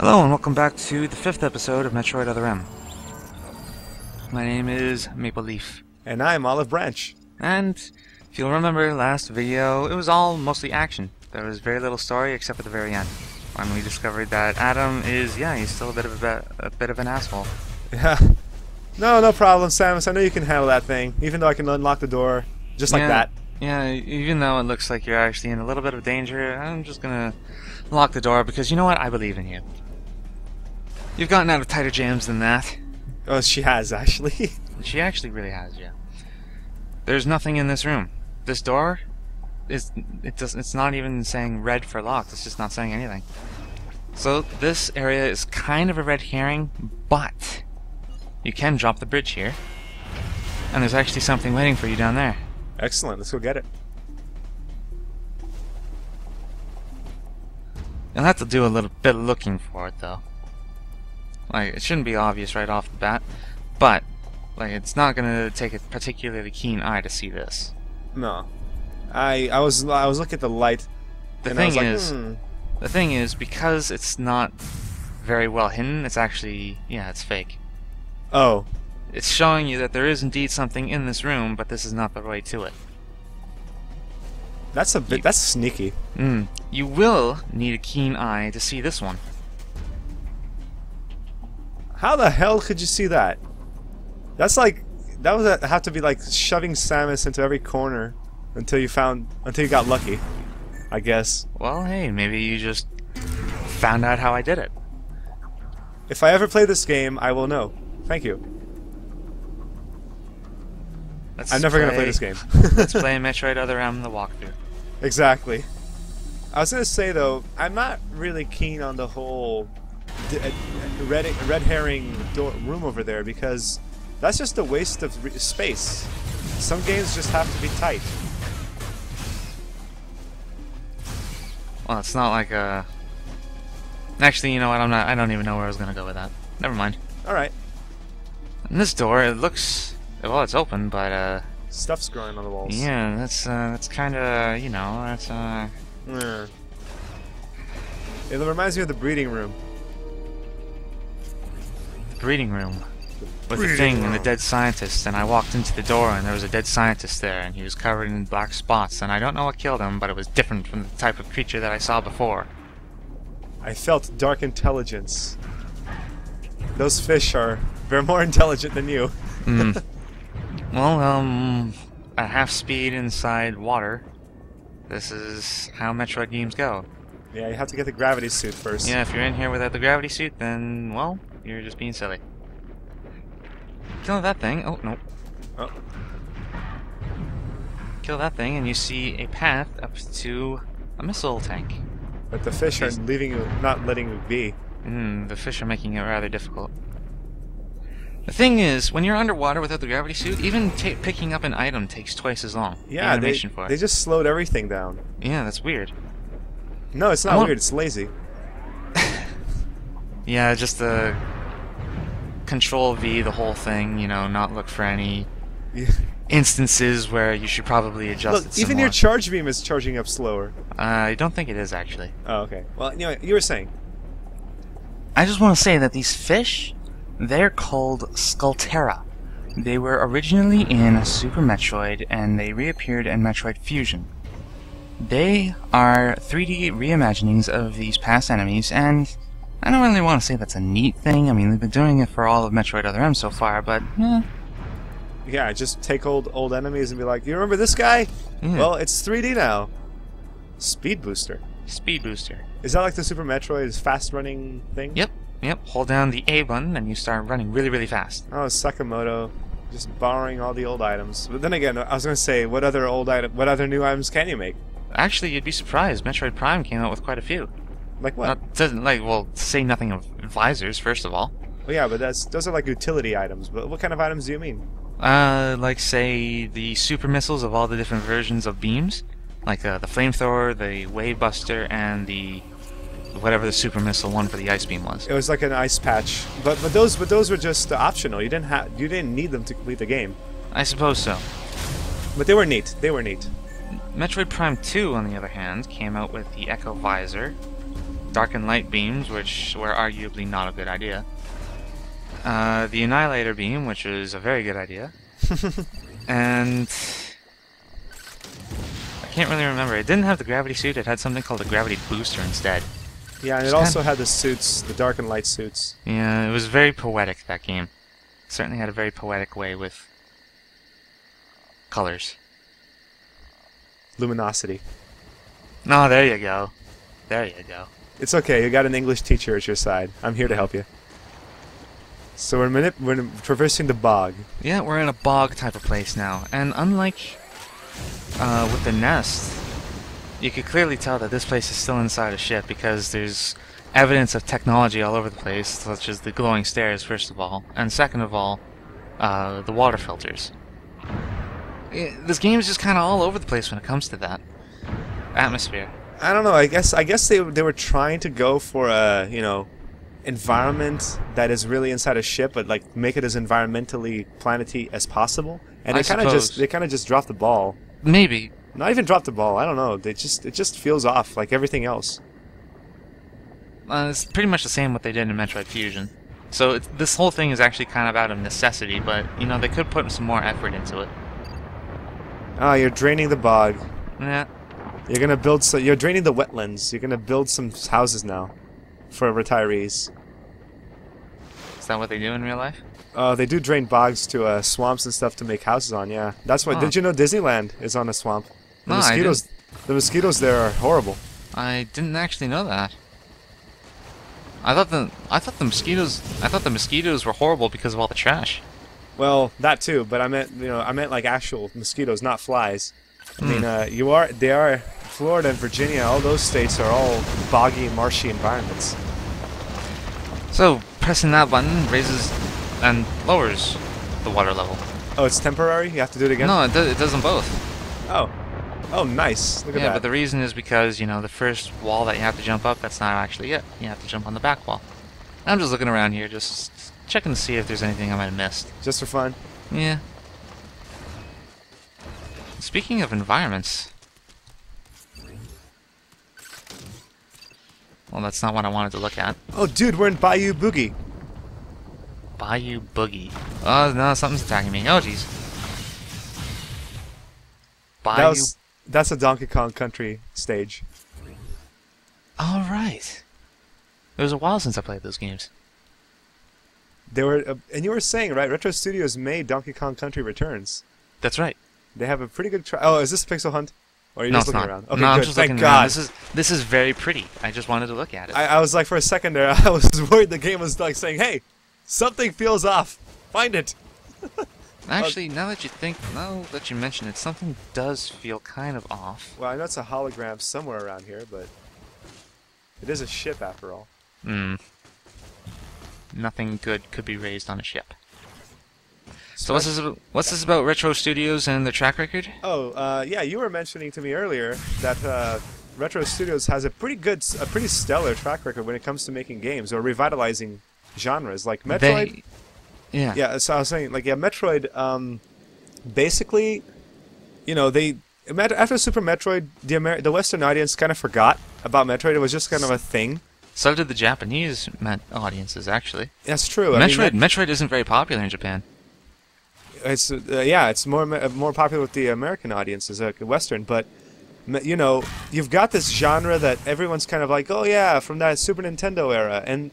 Hello and welcome back to the 5th episode of Metroid Other M. My name is Maple Leaf. And I'm Olive Branch. And if you'll remember last video, it was all mostly action. There was very little story except for the very end, when we discovered that Adam is, he's still a bit of an asshole. Yeah. No problem, Samus. I know you can handle that thing, even though I can unlock the door just like that. Yeah, even though it looks like you're actually in a little bit of danger, I'm just gonna lock the door because you know what? I believe in you. You've gotten out of tighter jams than that. Oh, she has, actually. She actually really has, yeah. There's nothing in this room. This door it's not even saying red for locked, it's just not saying anything. So this area is kind of a red herring, but you can drop the bridge here. And there's actually something waiting for you down there. Excellent, let's go get it. You'll have to do a little bit of looking for it though. Like, it shouldn't be obvious right off the bat, but like it's not gonna take a particularly keen eye to see this. No. I was looking at the light. The thing is, because it's not very well hidden, it's actually, it's fake. Oh. It's showing you that there is indeed something in this room, but this is not the way to it. That's that's sneaky. You will need a keen eye to see this one. How the hell could you see that? That would have to be like shoving Samus into every corner until you got lucky, I guess. Well, hey, maybe you just found out how I did it. If I ever play this game, I will know. Thank you. I'm never gonna play this game. Let's play Metroid Other M, the walkthrough. Exactly. I was gonna say though, I'm not really keen on the whole red herring room over there because that's just a waste of space. Some games just have to be tight. Well, it's not like a. Actually, you know what? I don't even know where I was gonna go with that. Never mind. All right. And this door, it looks. Well, it's open, but stuff's growing on the walls. Yeah, that's kind of, that's It reminds me of the breeding room. The breeding room. With the thing and the dead scientist, and I walked into the door and there was a dead scientist there, and he was covered in black spots, and I don't know what killed him, but it was different from the type of creature that I saw before. I felt dark intelligence. Those fish they're more intelligent than you. Well, at half speed inside water, this is how Metroid games go. Yeah, you have to get the gravity suit first. Yeah, if you're in here without the gravity suit, then, well, you're just being silly. Kill that thing. Oh, no. Oh. Kill that thing, and you see a path up to a missile tank. But the fish are not letting you be. The fish are making it rather difficult. The thing is, when you're underwater without the gravity suit, even picking up an item takes twice as long. Yeah, they just slowed everything down. Yeah, that's weird. No, it's not weird, it's lazy. Yeah, just the Control V, the whole thing, not look for any instances where you should probably adjust it some even more. your charge beam is charging up slower. I don't think it is, actually. Oh, okay. Well, you were saying. I just want to say that these fish, they're called Skullterra. They were originally in Super Metroid, and they reappeared in Metroid Fusion. They are 3D reimaginings of these past enemies, and I don't really want to say that's a neat thing. I mean, they've been doing it for all of Metroid Other M so far, but yeah, just take old enemies and be like, you remember this guy? Yeah. Well, it's 3D now. Speed booster. Speed booster. Is that like the Super Metroid's fast running thing? Yep. Hold down the A button and you start running really, really fast. Oh, Sakamoto, just borrowing all the old items. But then again, I was going to say, what other new items can you make? Actually, you'd be surprised. Metroid Prime came out with quite a few. Like what? Say nothing of visors, first of all. Well, yeah, but those are like utility items. But what kind of items do you mean? Like, say, the super missiles of all the different versions of beams. Like the flamethrower, the wave buster, and the whatever the super missile one for the ice beam was. It was like an ice patch, but those were just optional. You didn't need them to complete the game. I suppose so. But they were neat. They were neat. Metroid Prime 2, on the other hand, came out with the Echo Visor, dark and light beams, which were arguably not a good idea. The Annihilator beam, which was a very good idea. And I can't really remember. It didn't have the gravity suit. It had something called a gravity booster instead. Yeah, and it also had the suits, the dark and light suits. Yeah, it was very poetic, that game. It certainly had a very poetic way with colors. Luminosity. No, there you go. There you go. It's okay. You got an English teacher at your side. I'm here to help you. So we're traversing the bog. Yeah, we're in a bog type of place now, and unlike with the nest, you could clearly tell that this place is still inside a ship because there's evidence of technology all over the place, such as the glowing stairs, first of all, and second of all, the water filters. This game is just kind of all over the place when it comes to that atmosphere. I don't know. I guess they were trying to go for a environment that is really inside a ship, but like make it as environmentally planety as possible. And they kind of just dropped the ball. Maybe. Not even dropped the ball. I don't know. It just feels off like everything else. It's pretty much the same what they did in Metroid Fusion. So this whole thing is actually kind of out of necessity, but they could put some more effort into it. Ah, you're draining the bog. Yeah. You're gonna build you're draining the wetlands. You're gonna build some houses now for retirees. Is that what they do in real life? They do drain bogs to swamps and stuff to make houses on. Yeah, that's why. Oh. Did you know Disneyland is on a swamp? The No, mosquitoes. The mosquitoes there are horrible. I didn't actually know that. I thought the mosquitoes were horrible because of all the trash. Well, that too, but I meant like actual mosquitoes, not flies. I mean, they are Florida and Virginia. All those states are all boggy, marshy environments. So pressing that button raises and lowers the water level. Oh, it's temporary? You have to do it again? No, it does them both. Oh, nice. Look at that. Yeah, but the reason is because the first wall that you have to jump up, that's not actually it. You have to jump on the back wall. I'm just looking around here, just checking to see if there's anything I might have missed. Just for fun? Yeah. Speaking of environments... Well, that's not what I wanted to look at. Oh, dude, we're in Bayou Boogie. Bayou Boogie. Oh, no, something's attacking me. Oh, jeez. Bayou... That's a Donkey Kong Country stage. Alright. It was a while since I played those games. They were, and you were saying, right, Retro Studios made Donkey Kong Country Returns. That's right. They have a pretty good Oh, is this Pixel Hunt? Or are you No, just it's looking not. around? Okay, No, I'm good. just Thank looking God. around. This is very pretty. I just wanted to look at it. I was like, for a second there, I was worried the game was like saying, hey, something feels off. Find it. Actually, now that you mention it, something does feel kind of off. Well, I know it's a hologram somewhere around here, but it is a ship after all. Nothing good could be raised on a ship. So what's this about Retro Studios and their track record? Oh, yeah, you were mentioning to me earlier that Retro Studios has a pretty stellar track record when it comes to making games or revitalizing genres like Metroid. Yeah, so I was saying, like, yeah, Metroid, basically, after Super Metroid, the Western audience kind of forgot about Metroid. It was just kind of a thing. So did the Japanese audiences, actually. That's true. Metroid isn't very popular in Japan. It's it's more popular with the American audiences, Western, but you've got this genre that everyone's kind of like, oh yeah, from that Super Nintendo era, and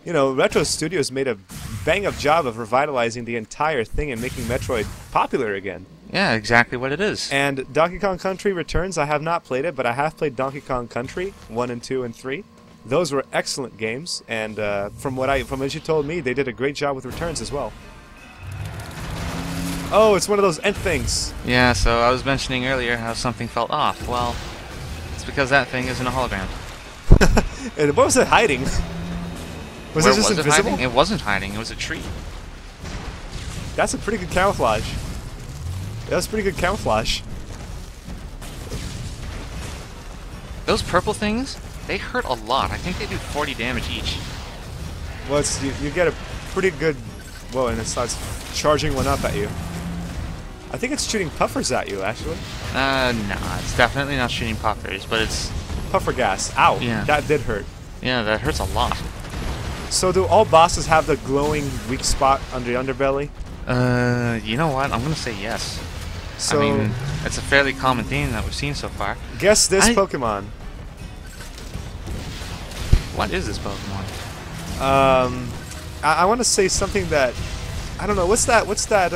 Retro Studios made a bang-up job of revitalizing the entire thing and making Metroid popular again. Yeah, exactly what it is. And Donkey Kong Country Returns, I have not played it, but I have played Donkey Kong Country 1 and 2 and 3. Those were excellent games, and from what you told me, they did a great job with Returns as well. Oh, it's one of those Ent things. Yeah, so I was mentioning earlier how something felt off. Well, it's because that thing isn't a hologram. And what was it hiding? Was it just invisible? Hiding? It wasn't hiding. It was a tree. That's a pretty good camouflage. That was pretty good camouflage. Those purple things, they hurt a lot. I think they do 40 damage each. Well, you get a pretty good... Whoa, and it starts charging one up at you. I think it's shooting puffers at you, actually. Nah, it's definitely not shooting puffers, but it's... Puffer gas. Ow. Yeah. That did hurt. Yeah, that hurts a lot. So do all bosses have the glowing weak spot on the underbelly? You know what? I'm gonna say yes. So I mean, it's a fairly common theme that we've seen so far. guess this Pokemon. What is this Pokemon? I want to say something that I don't know. What's that? What's that?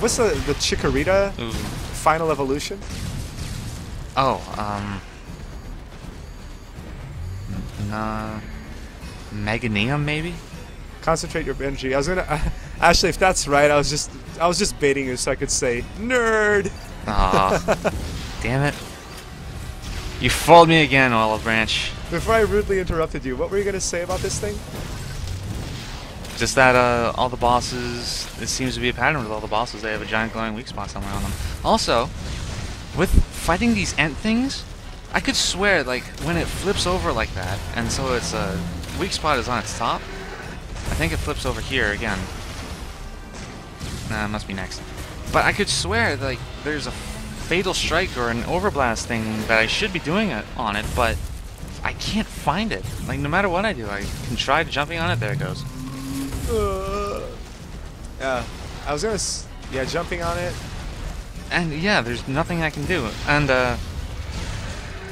What's the Chikorita Ooh. final evolution? Oh, Meganium maybe? Concentrate your energy. I was gonna actually, if that's right, I was just baiting you so I could say nerd. Aw, damn it! You fooled me again, Olive Branch. Before I rudely interrupted you, what were you gonna say about this thing? Just that all the bosses, it seems to be a pattern with all the bosses, they have a giant glowing weak spot somewhere on them. Also, with fighting these Ent things, I could swear, like, when it flips over like that, and so its weak spot is on its top, I think it flips over here again. Nah, it must be next. But I could swear, like, there's a Fatal Strike or an Overblast thing that I should be doing on it, but I can't find it. Like, no matter what I do, I can try jumping on it, there it goes. Yeah, I was gonna. Yeah, jumping on it. And yeah, there's nothing I can do. And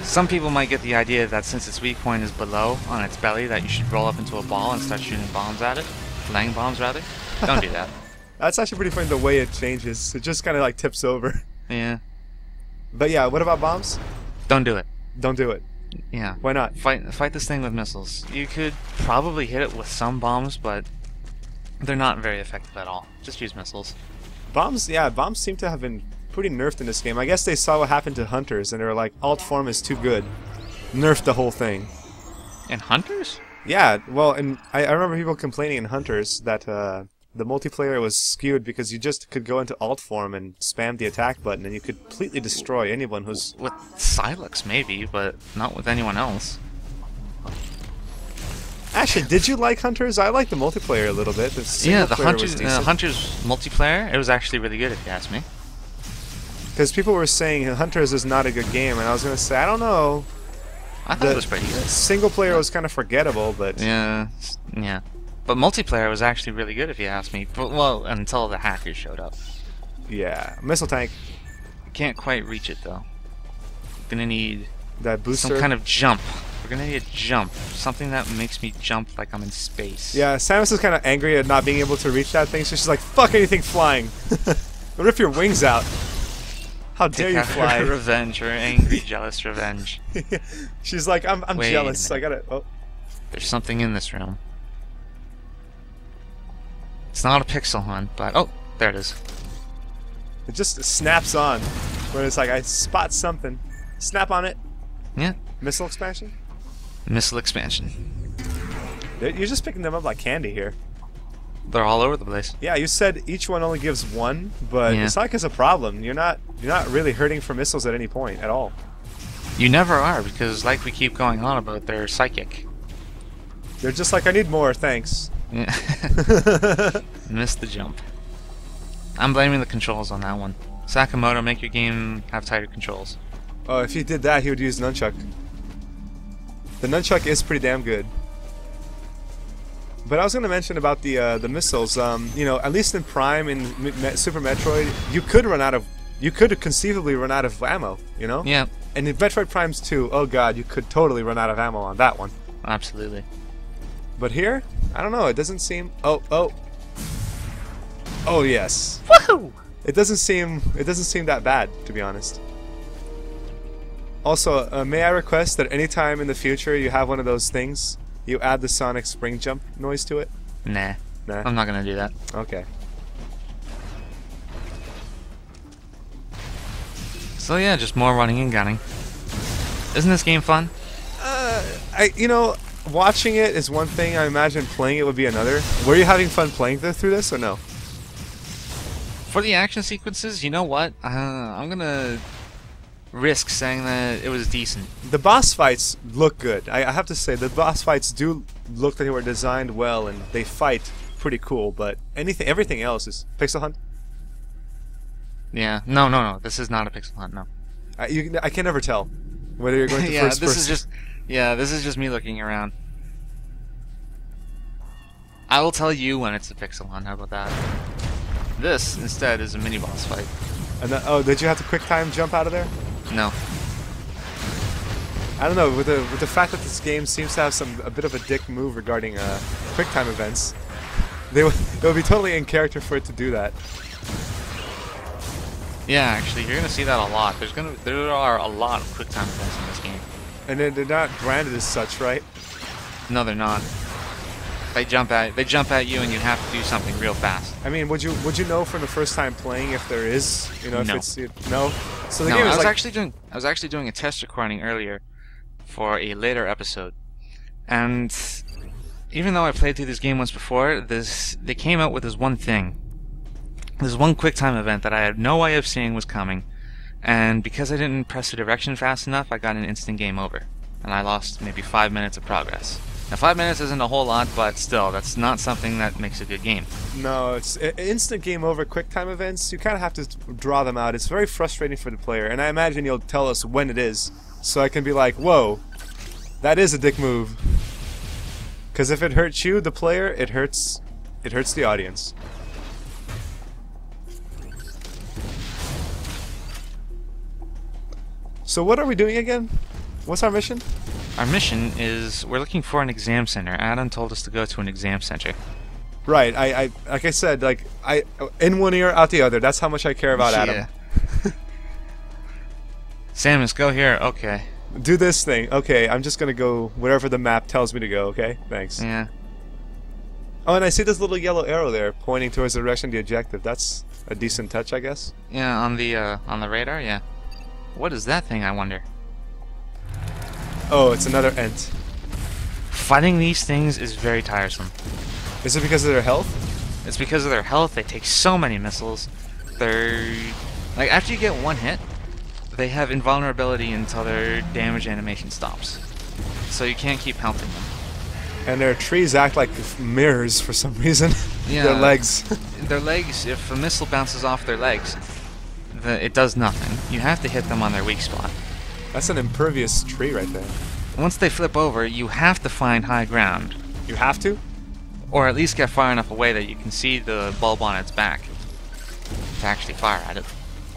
some people might get the idea that since its weak point is below on its belly, that you should roll up into a ball and start shooting bombs at it. Flying bombs, rather. Don't do that. That's actually pretty funny the way it changes. It just kind of like tips over. Yeah. But yeah, what about bombs? Don't do it. Don't do it. Yeah. Why not? Fight this thing with missiles. You could probably hit it with some bombs, but they're not very effective at all. Just use missiles. Bombs, yeah, bombs seem to have been pretty nerfed in this game. I guess they saw what happened to Hunters, and they were like, alt form is too good. Nerfed the whole thing. In Hunters? Yeah, well, and I remember people complaining in Hunters that the multiplayer was skewed because you just could go into alt form and spam the attack button, and you could completely destroy anyone who's... With Silex, maybe, but not with anyone else. Actually, did you like Hunters? I like the multiplayer a little bit. Yeah, the Hunters multiplayer, it was actually really good if you ask me. Because people were saying Hunters is not a good game, and I was going to say, I don't know. I thought it was pretty good. Single player was kind of forgettable, but... Yeah. But multiplayer was actually really good if you ask me. But, well, until the hackers showed up. Yeah. Missile tank. Can't quite reach it, though. Gonna need that booster. Some kind of jump. We're gonna need a jump. Something that makes me jump like I'm in space. Yeah, Samus is kind of angry at not being able to reach that thing, so she's like, fuck anything flying. Rip your wings out. How dare you fly? Her revenge, her angry, jealous revenge. She's like, I'm jealous. I gotta... Oh. There's something in this room. It's not a pixel hunt, but... Oh, there it is. It just snaps on. Where it's like, I spot something. Snap on it. Yeah. Missile expansion? Missile expansion. You're just picking them up like candy here. They're all over the place. Yeah, you said each one only gives one, but yeah. It's not like it's a problem. You're not really hurting for missiles at any point at all. You never are, because like we keep going on about, they're psychic. They're just like, I need more, thanks. Yeah. Missed the jump. I'm blaming the controls on that one. Sakamoto, make your game have tighter controls. Oh, if he did that, he would use nunchuck. The nunchuck is pretty damn good. But I was going to mention about the missiles. You know, at least in Prime in Super Metroid, you could conceivably run out of ammo. You know? Yeah. And in Metroid Primes 2, oh god, you could totally run out of ammo on that one. Absolutely. But here, I don't know. It doesn't seem. Oh yes. Woohoo! It doesn't seem that bad, to be honest. Also, may I request that anytime in the future you have one of those things, you add the Sonic spring jump noise to it? Nah. Nah. I'm not gonna do that. Okay. So yeah, just more running and gunning. Isn't this game fun? You know, watching it is one thing. I imagine playing it would be another. Were you having fun playing through this or no? For the action sequences, you know what? I'm gonna risk saying that it was decent. The boss fights look good. I have to say, the boss fights do look like they were designed well, and they fight pretty cool. But everything else is pixel hunt. Yeah. No. This is not a pixel hunt. No. I can never tell whether you're going to yeah, first person. this is just me looking around. I will tell you when it's a Pixelon. How about that? This, instead, is a mini-boss fight. And oh, did you have to quick time jump out of there? No. I don't know, with the fact that this game seems to have a bit of a dick move regarding quick time events, it would be totally in character for it to do that. Yeah, actually, you're gonna see that a lot. There are a lot of quick time events in this game. And they're not branded as such, right? No, they're not. They jump at you, and you have to do something real fast. I mean, would you know from the first time playing if there is, if No. it's no? So the No, game is I was like actually doing a test recording earlier for a later episode, and even though I played through this game once before, they came out with this one thing, this one quick time event that I had no way of seeing was coming, and because I didn't press the direction fast enough, I got an instant game over, and I lost maybe 5 minutes of progress. Now 5 minutes isn't a whole lot, but still, that's not something that makes a good game. no, it's instant game over quick time events. You kind of have to draw them out. It's very frustrating for the player, and I imagine you'll tell us when it is, so I can be like, whoa, that is a dick move. Because if it hurts you, the player, it hurts the audience. So what are we doing again? What's our mission? Our mission is, we're looking for an exam center. Adam told us to go to an exam center. Right, I like I said, like in one ear, out the other. That's how much I care about Adam. Yeah. Samus, go here. Okay. Do this thing. Okay, I'm just gonna go wherever the map tells me to go, okay? Thanks. Yeah. Oh, and I see this little yellow arrow there pointing towards the direction of the objective. That's a decent touch, I guess. Yeah, on the radar, yeah. What is that thing, I wonder? Oh, it's another Ent. Fighting these things is very tiresome. Is it because of their health? It's because of their health. They take so many missiles. They're like, after you get one hit, they have invulnerability until their damage animation stops. So you can't keep pelting them. And their trees act like mirrors for some reason. Yeah. Their legs. Their legs, if a missile bounces off their legs, it does nothing. You have to hit them on their weak spot. That's an impervious tree right there. Once they flip over, you have to find high ground. You have to? Or at least get far enough away that you can see the bulb on its back to actually fire at it.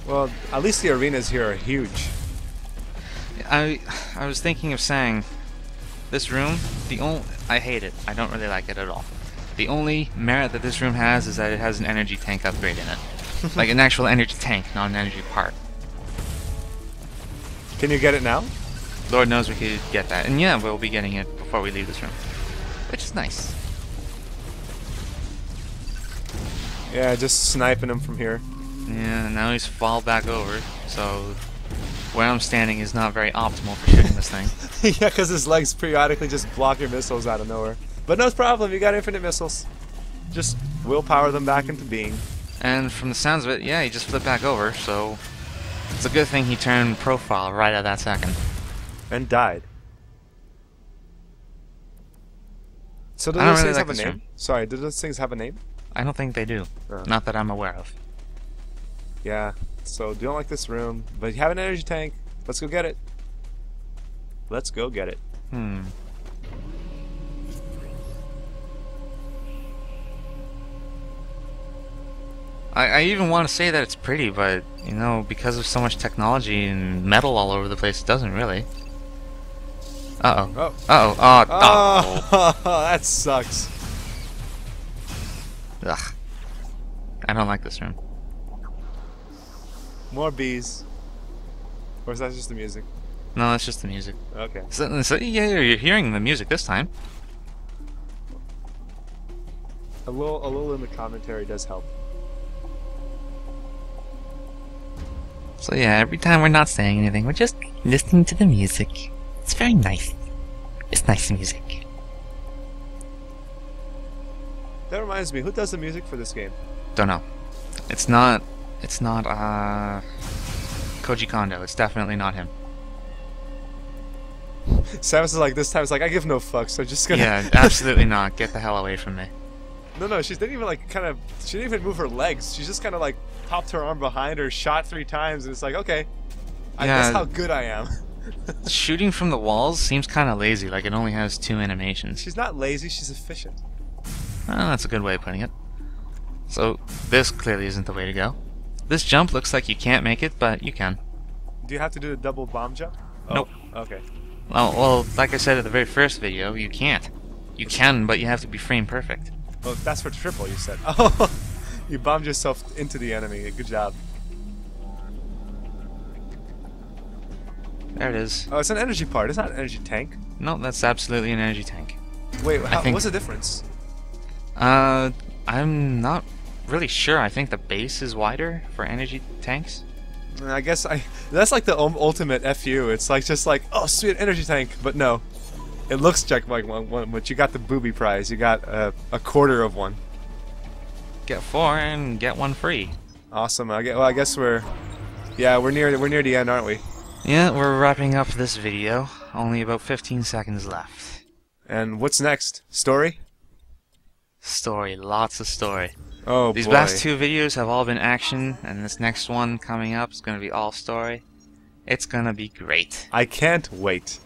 Well, at least the arenas here are huge. I was thinking of saying, this room, I hate it. I don't really like it at all. The only merit that this room has is that it has an energy tank upgrade in it. Like an actual energy tank, not an energy part. Can you get it now? Lord knows we could get that. And yeah, we'll be getting it before we leave this room. Which is nice. Yeah, just sniping him from here. Yeah, now he's fall back over, so where I'm standing is not very optimal for shooting this thing. Yeah, because his legs periodically just block your missiles out of nowhere. But no problem, you got infinite missiles. Just willpower them back into being. And from the sounds of it, yeah, he just flipped back over, so it's a good thing he turned profile right at that second. And died. So do I don't those really things like have a this name? room. Sorry, do those things have a name? I don't think they do. Not that I'm aware of. Yeah, so don't like this room, but you have an energy tank. Let's go get it. Let's go get it. I even want to say that it's pretty, but, you know, because of so much technology and metal all over the place, it doesn't really. Uh-oh. Oh. Uh-oh. Oh. That sucks. Ugh. I don't like this room. More bees. Or is that just the music? No, that's just the music. Okay. So yeah, you're hearing the music this time. A little in the commentary does help. So yeah, every time we're not saying anything, we're just listening to the music. It's very nice. It's nice music. That reminds me, who does the music for this game? Don't know. It's not Koji Kondo. It's definitely not him. Samus is like, this time it's like, I give no fucks, so just gonna... Yeah, absolutely not. Get the hell away from me. No, she didn't even like she didn't even move her legs. She just kind of like popped her arm behind her, shot 3 times, and it's like, okay, I guess how good I am. Shooting from the walls seems kind of lazy, like it only has 2 animations. She's not lazy, she's efficient. Well, that's a good way of putting it. So, this clearly isn't the way to go. This jump looks like you can't make it, but you can. Do you have to do the double bomb jump? Oh, Nope. okay. Well, like I said at the very first video, you can't. You can, but you have to be frame perfect. Oh, that's for triple, you said. Oh, you bombed yourself into the enemy. Good job. There it is. Oh, it's an energy part. It's not an energy tank. No, that's absolutely an energy tank. Wait, what's the difference? I'm not really sure. I think the base is wider for energy tanks. I guess that's like the ultimate FU. It's like just like, oh, sweet energy tank, but no. It looks like one, but you got the booby prize. You got a quarter of one. Get 4 and get 1 free. Awesome. I guess we're near the end, aren't we? Yeah, we're wrapping up this video. Only about 15 seconds left. And what's next? Story? Story, lots of story. Oh, These boy. last 2 videos have all been action, and this next one coming up is going to be all story. It's going to be great. I can't wait.